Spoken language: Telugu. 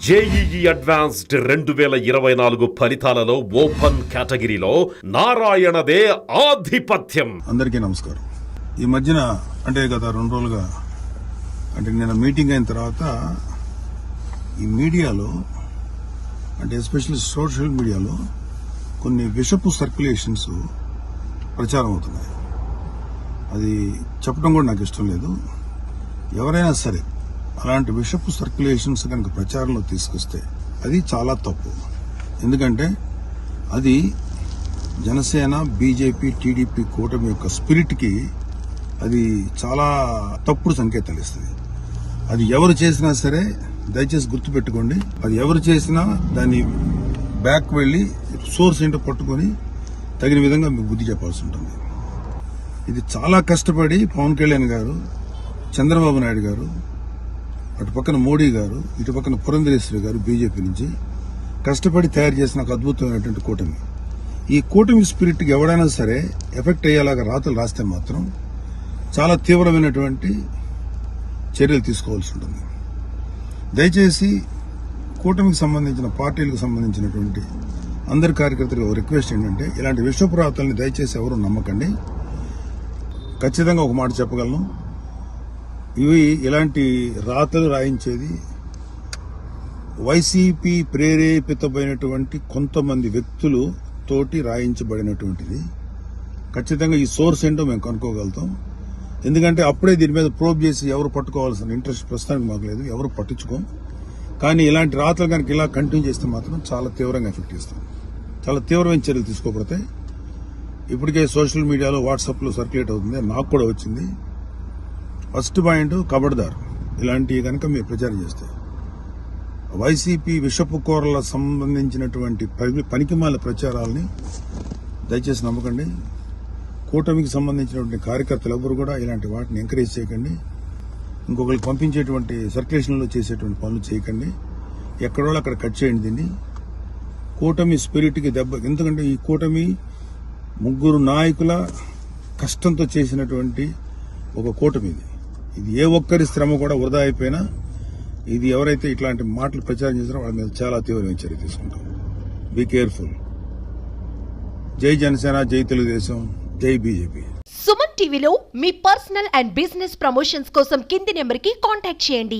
జేఈఈ అడ్వాన్స్డ్ 2024 ఫలితాలలో ఓపెన్ కేటగిరీలో నారాయణదే ఆధిపత్యం. అందరికీ నమస్కారం. ఈ మధ్యన అంటే గత 2 రోజులుగా అంటే నిన్న మీటింగ్ అయిన తర్వాత ఈ మీడియాలో అంటే ఎస్పెషల్లీ సోషల్ మీడియాలో కొన్ని విషపు సర్క్యులేషన్స్ ప్రచారం అవుతున్నాయి. అది చెప్పడం కూడా నాకు ఇష్టం లేదు. ఎవరైనా సరే అలాంటి విషపు సర్క్యులేషన్స్ కనుక ప్రచారంలో తీసుకొస్తే అది చాలా తప్పు. ఎందుకంటే అది జనసేన, బీజేపీ, టీడీపీ కూటమి యొక్క స్పిరిట్కి అది చాలా తప్పుడు సంకేతాలు ఇస్తుంది. అది ఎవరు చేసినా సరే దయచేసి గుర్తుపెట్టుకోండి. అది ఎవరు చేసినా దాన్ని బ్యాక్ వెళ్లి సోర్స్ ఏంటో పట్టుకొని తగిన విధంగా మీకు బుద్ధి చెప్పాల్సి ఉంటుంది. ఇది చాలా కష్టపడి పవన్ కళ్యాణ్ గారు, చంద్రబాబు నాయుడు గారు, అటు పక్కన మోడీ గారు, ఇటు పక్కన పురంధరేశ్వరి గారు బీజేపీ నుంచి కష్టపడి తయారు చేసిన ఒక అద్భుతమైనటువంటి కూటమి. ఈ కూటమి స్పిరిట్కి ఎవడైనా సరే ఎఫెక్ట్ అయ్యేలాగా రాతలు రాస్తే మాత్రం చాలా తీవ్రమైనటువంటి చర్యలు తీసుకోవాల్సి ఉంటుంది. దయచేసి కూటమికి సంబంధించిన పార్టీలకు సంబంధించినటువంటి అందరి కార్యకర్తలకు రిక్వెస్ట్ ఏంటంటే ఇలాంటి విషపు రాతల్ని దయచేసి ఎవరు నమ్మకండి. ఖచ్చితంగా ఒక మాట చెప్పగలను, ఇవి ఇలాంటి రాతలు రాయించేది వైసీపీ ప్రేరేపితమైనటువంటి కొంతమంది వ్యక్తులు తోటి రాయించబడినటువంటిది. ఖచ్చితంగా ఈ సోర్స్ ఏంటో మేము కనుక్కోగలుగుతాం. ఎందుకంటే అప్పుడే దీని మీద ప్రోబ్ చేసి ఎవరు పట్టుకోవాల్సిన ఇంట్రెస్ట్ ప్రస్తుతానికి మాకు లేదు, ఎవరు పట్టించుకోం. కానీ ఇలాంటి రాతలు కనుక ఇలా కంటిన్యూ చేస్తే మాత్రం చాలా తీవ్రంగా ఎఫెక్ట్ చేస్తాం. చాలా తీవ్రమైన చర్యలు తీసుకోబడతాయి. ఇప్పటికే సోషల్ మీడియాలో వాట్సాప్లో సర్క్యులేట్ అవుతుంది, నాకు కూడా వచ్చింది. ఫస్ట్ పాయింట్, కబడ్దార్ ఇలాంటివి కనుక మీరు ప్రచారం చేస్తే వైసీపీ విషపు కూరల సంబంధించినటువంటి పనికిమాల ప్రచారాలని దయచేసి నమ్మకండి. కూటమికి సంబంధించినటువంటి కార్యకర్తలు ఎవరు కూడా ఇలాంటి వాటిని ఎంకరేజ్ చేయకండి. ఇంకొకరికి పంపించేటువంటి సర్క్యులేషన్లో చేసేటువంటి పనులు చేయకండి. ఎక్కడో అక్కడ కట్ చేయండి దీన్ని. కూటమి స్పిరిట్కి దెబ్బ. ఎందుకంటే ఈ కూటమి 3 నాయకుల కష్టంతో చేసినటువంటి ఒక కూటమి ఇది. ఏ ఒక్కరి శ్రమ కూడా వృధా అయిపోయినా ఇది ఎవరైతే ఇట్లాంటి మాటలు ప్రచారం చేస్తారో వాళ్ళ మీద చాలా తీవ్రమైన చర్య తీసుకుంటాం. Be careful. జై జనసేన, జై తెలుగుదేశం, జై బీజేపీ. సుమన్ టీవీలో మీ పర్సనల్ అండ్ బిజినెస్ ప్రమోషన్స్ కోసం కింది నెంబర్కి కాంటాక్ట్ చేయండి.